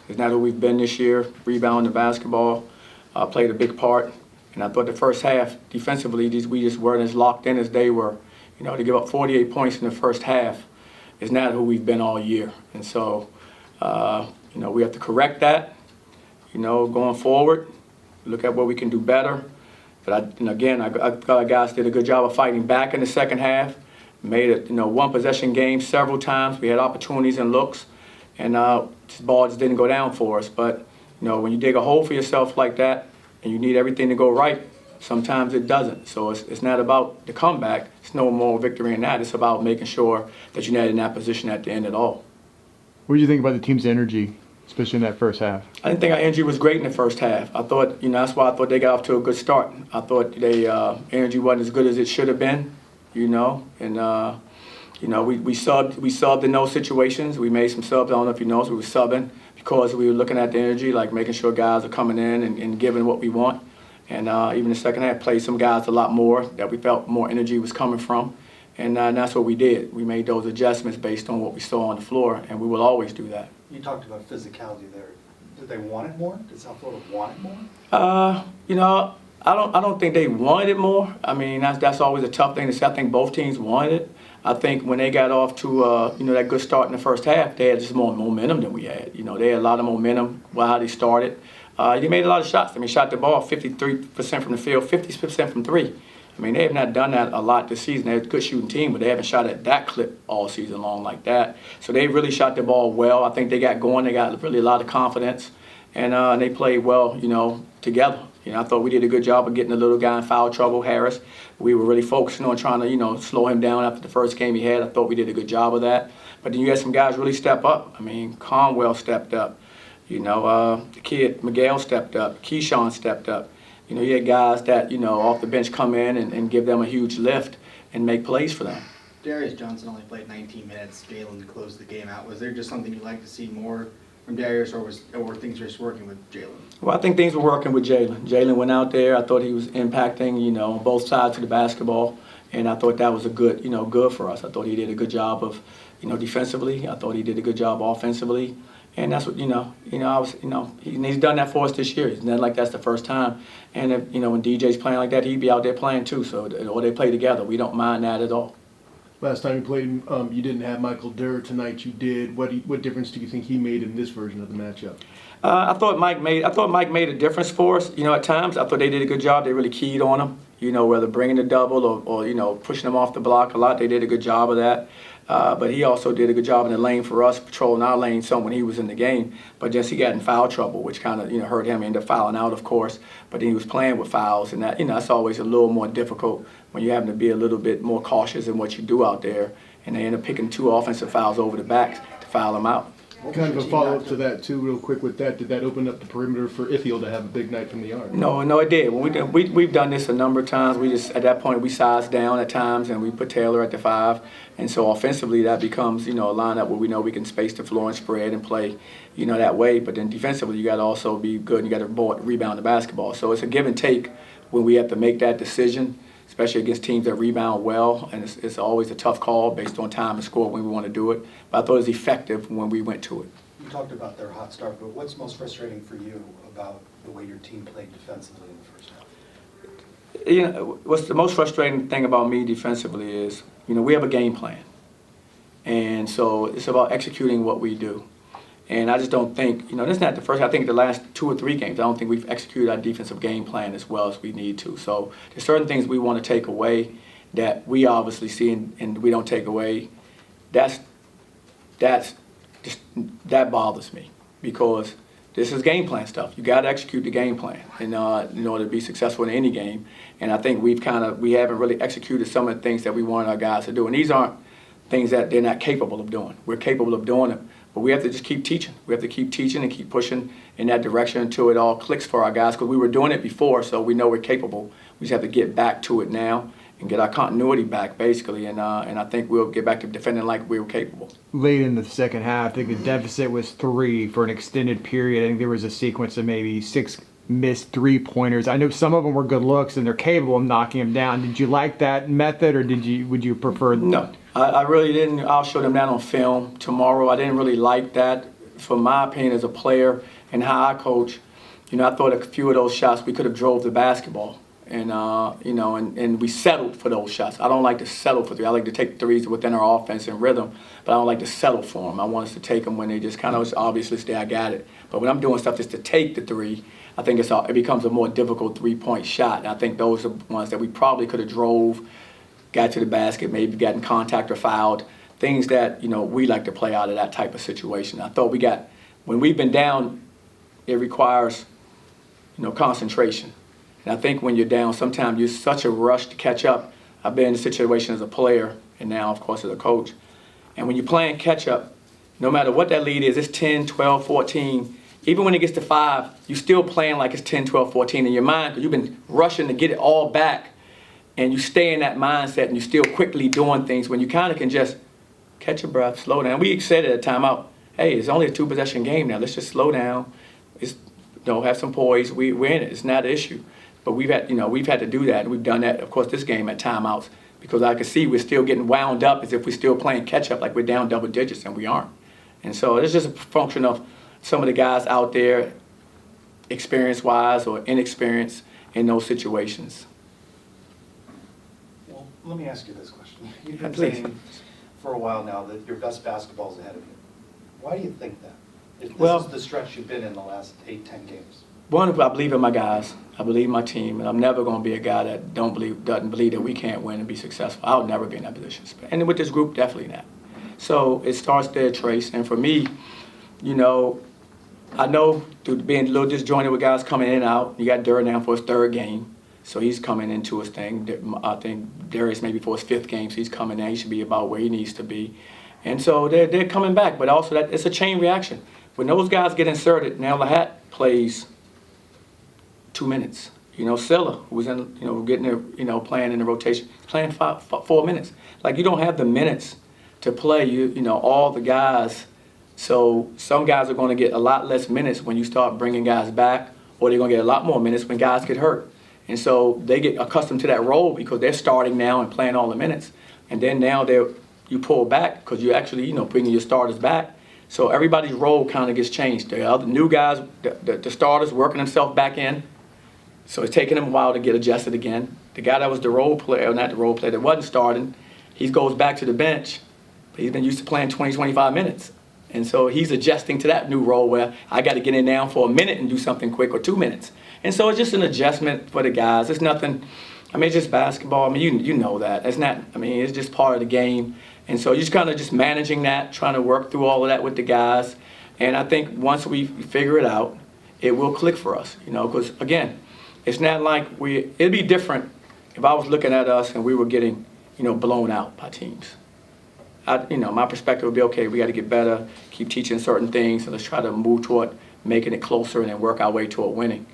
It's not who we've been this year. Rebounding the basketball played a big part. And I thought the first half, defensively, we just weren't as locked in as they were. You know, to give up 48 points in the first half is not who we've been all year. And so, you know, we have to correct that, you know, going forward, look at what we can do better. But again, I thought our guys did a good job of fighting back in the second half. Made it, you know, one possession game several times. We had opportunities and looks, and this ball just didn't go down for us. But, you know, when you dig a hole for yourself like that and you need everything to go right, sometimes it doesn't. So it's not about the comeback. It's no more victory in that. It's about making sure that you're not in that position at the end at all. What did you think about the team's energy, especially in that first half? I didn't think our energy was great in the first half. I thought, you know, that's why I thought they got off to a good start. I thought their energy wasn't as good as it should have been, you know. And, you know, we subbed in those situations. We made some subs. I don't know if you noticed, we were subbing because we were looking at the energy, like making sure guys are coming in and giving what we want. And even the second half, played some guys a lot more that we felt more energy was coming from. And that's what we did. We made those adjustments based on what we saw on the floor, and we will always do that. You talked about physicality there. Did they want it more? Did South Florida want it more? You know, I don't think they wanted it more. I mean, that's always a tough thing to say. I think both teams wanted it. I think when they got off to you know, that good start in the first half, they had just more momentum than we had. You know, they had a lot of momentum while how they started. They made a lot of shots. I mean, shot the ball 53% from the field, 50% from three. I mean, they have not done that a lot this season. They're a good shooting team, but they haven't shot at that clip all season long like that. So they really shot the ball well. I think they got going. They got really a lot of confidence, and they played well, you know, together. You know, I thought we did a good job of getting the little guy in foul trouble, Harris. We were really focusing on trying to, you know, slow him down after the first game he had. I thought we did a good job of that. But then you had some guys really step up. I mean, Conwell stepped up. You know, the kid Miguel stepped up. Keyshawn stepped up. You know, you had guys that, you know, off the bench come in and give them a huge lift and make plays for them. Darius Johnson only played 19 minutes. Jalen closed the game out. Was there just something you'd like to see more from Darius, or were things just working with Jalen? Well, I think things were working with Jalen. Jalen went out there. I thought he was impacting, you know, both sides of the basketball, and I thought that was a good, you know, good for us. I thought he did a good job of, you know, defensively. I thought he did a good job offensively. And that's what, he's done that for us this year. It's not like that's the first time. And, if, you know, when DJ's playing like that, he'd be out there playing too. So, or they play together. We don't mind that at all. Last time you played, you didn't have Michael Durr. Tonight you did. What difference do you think he made in this version of the matchup? I thought Mike made a difference for us. You know, at times I thought they did a good job. They really keyed on him. You know, whether bringing the double or you know, pushing him off the block a lot. They did a good job of that. But he also did a good job in the lane for us, patrolling our lane some when he was in the game. But just he got in foul trouble, which kind of, you know, hurt him. He ended up fouling out, of course. But then he was playing with fouls, and that, you know, that's always a little more difficult when you're having to be a little bit more cautious in what you do out there. And they end up picking 2 offensive fouls over the backs to foul him out. Kind of a follow-up to that, too, real quick with that. Did that open up the perimeter for Ithiel to have a big night from the yard? No, it did. We've done this a number of times. We just, at that point, we sized down at times, and we put Taylor at the 5. And so offensively, that becomes, you know, a lineup where we know we can space the floor and spread and play, you know, that way. But then defensively, you got to also be good, and you got to rebound the basketball. So it's a give and take when we have to make that decision, especially against teams that rebound well, and it's always a tough call based on time and score when we want to do it. But I thought it was effective when we went to it. You talked about their hot start, but what's most frustrating for you about the way your team played defensively in the first half? You know, what's the most frustrating thing about me defensively is, you know, we have a game plan. And so it's about executing what we do. And I just don't think, you know, this is not the first, I think the last 2 or 3 games, I don't think we've executed our defensive game plan as well as we need to. So there's certain things we want to take away that we obviously see and we don't take away. That bothers me because this is game plan stuff. You got to execute the game plan in order to be successful in any game. And I think we haven't really executed some of the things that we want our guys to do. And these aren't things that they're not capable of doing. We're capable of doing it. But we have to just keep teaching. We have to keep teaching and keep pushing in that direction until it all clicks for our guys, because we were doing it before, so we know we're capable. We just have to get back to it now and get our continuity back, basically, and I think we'll get back to defending like we were capable. Late in the second half, I think the deficit was 3 for an extended period. I think there was a sequence of maybe 6 missed 3-pointers. I know some of them were good looks and they're capable of knocking them down. Did you like that method, or would you prefer? No, I really didn't. I'll show them that on film tomorrow. I didn't really like that. from my opinion as a player and how I coach, I thought a few of those shots we could have drove the basketball. And, and we settled for those shots. I don't like to settle for three. I like to take threes within our offense and rhythm, but I don't like to settle for them. I want us to take them when they just kind of obviously say, I got it. But when I'm doing stuff just to take the three, I think it becomes a more difficult three-point shot. And I think those are ones that we probably could have drove, got to the basket, maybe got in contact or fouled, things that, we like to play out of that type of situation. I thought when we've been down, it requires, concentration. And I think when you're down, sometimes you're such a rush to catch up. I've been in a situation as a player and now, of course, as a coach. And when you're playing catch-up, no matter what that lead is, it's 10, 12, 14. Even when it gets to 5, you're still playing like it's 10, 12, 14 in your mind because you've been rushing to get it all back. And you stay in that mindset and you're still quickly doing things when you kind of can just catch your breath, slow down. We said at a timeout, hey, it's only a 2-possession game now. Let's just slow down. Have some poise. We're in it. It's not an issue. But we've had to do that, and we've done that, of course, this game at timeouts, because I can see we're still getting wound up as if we're still playing catch-up, like we're down double digits, and we aren't. And so it's just a function of some of the guys out there, experience-wise or inexperienced in those situations. Well, let me ask you this question. You've Yeah, been please. saying for a while now that your best basketball is ahead of you. Why do you think that? If this Well- is the stretch you've been in the last 8, 10 games. One, I believe in my guys. I believe in my team, and I'm never going to be a guy that doesn't believe that we can't win and be successful. I'll never be in that position. And with this group, definitely not. So it starts there, Trace. And for me, I know through being a little disjointed with guys coming in and out. You got Durr now for his 3rd game, so he's coming into his thing. I think Darius maybe for his 5th game, so he's coming in. He should be about where he needs to be. And so they're coming back, but also it's a chain reaction. When those guys get inserted, now Lahat plays 2 minutes. Silla, who was in, getting there, playing in the rotation, playing 4 minutes. Like, you don't have the minutes to play, all the guys. So some guys are going to get a lot less minutes when you start bringing guys back, or they're going to get a lot more minutes when guys get hurt. And so they get accustomed to that role because they're starting now and playing all the minutes. And then now you pull back because you're actually, bringing your starters back. So everybody's role kind of gets changed. The other new guys, the starters working themselves back in. So it's taking him a while to get adjusted again. The guy that was the role player, not the role player, that wasn't starting, he goes back to the bench. But he's been used to playing 20, 25 minutes. And so he's adjusting to that new role where I got to get in now for a minute and do something quick, or 2 minutes. And so it's just an adjustment for the guys. It's nothing, it's just basketball. You know that. It's not, it's just part of the game. And so you're just kind of just managing that, trying to work through all of that with the guys. And I think once we figure it out, it will click for us, because again, it's not like it'd be different if I was looking at us and we were getting, blown out by teams. My perspective would be, okay, we got to get better, keep teaching certain things, and let's try to move toward making it closer and then work our way toward winning.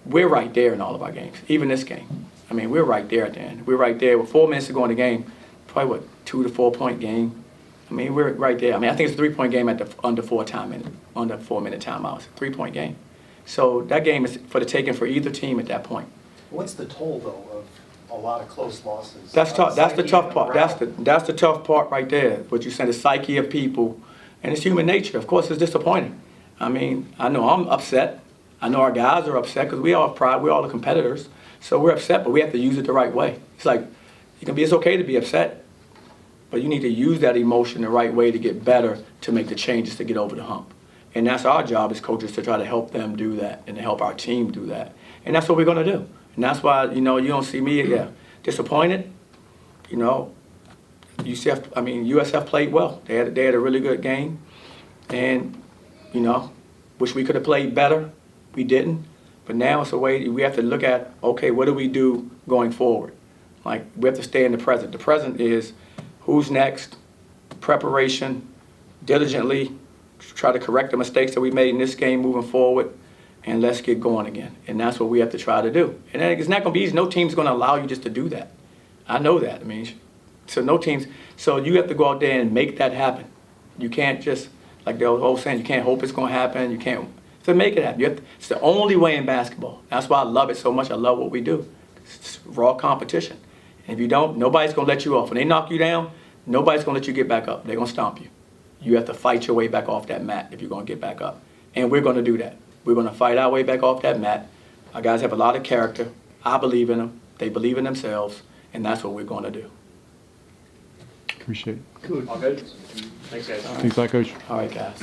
We're right there in all of our games, even this game. We're right there at the end. We're right there with 4 minutes to go in the game, probably 2 to 4 point game. We're right there. I think it's a 3-point game at the under 4 minute timeouts, 3-point game. So that game is for the taking for either team at that point. What's the toll, though, of a lot of close losses? That's tough. That's the Psyche tough and part. morale? That's the tough part right there. What you said, the psyche of people, and it's human nature. Of course, it's disappointing. I know I'm upset. I know our guys are upset because we all have pride. We're all the competitors, so we're upset. But we have to use it the right way. It's like it's okay to be upset, but you need to use that emotion the right way to get better, to make the changes to get over the hump. And that's our job as coaches, to try to help them do that and to help our team do that. And that's what we're going to do. And that's why, you don't see me, disappointed. USF played well. They had a really good game. And, wish we could have played better. We didn't. But now it's a way we have to look at, okay, what do we do going forward? Like, we have to stay in the present. The present is who's next, preparation, diligently, try to correct the mistakes that we made in this game moving forward, and let's get going again. And that's what we have to try to do. And it's not going to be easy. No team's going to allow you just to do that. I know that. So no teams. So you have to go out there and make that happen. You can't just, like the old saying, you can't hope it's going to happen. You can't. So make it happen. It's the only way in basketball. That's why I love it so much. I love what we do. It's raw competition. And if you don't, nobody's going to let you off. When they knock you down, nobody's going to let you get back up. They're going to stomp you. You have to fight your way back off that mat if you're going to get back up. And we're going to do that. We're going to fight our way back off that mat. Our guys have a lot of character. I believe in them. They believe in themselves. And that's what we're going to do. Appreciate it. Good. All good? Thanks, guys. Thanks a lot, Coach. All right, guys.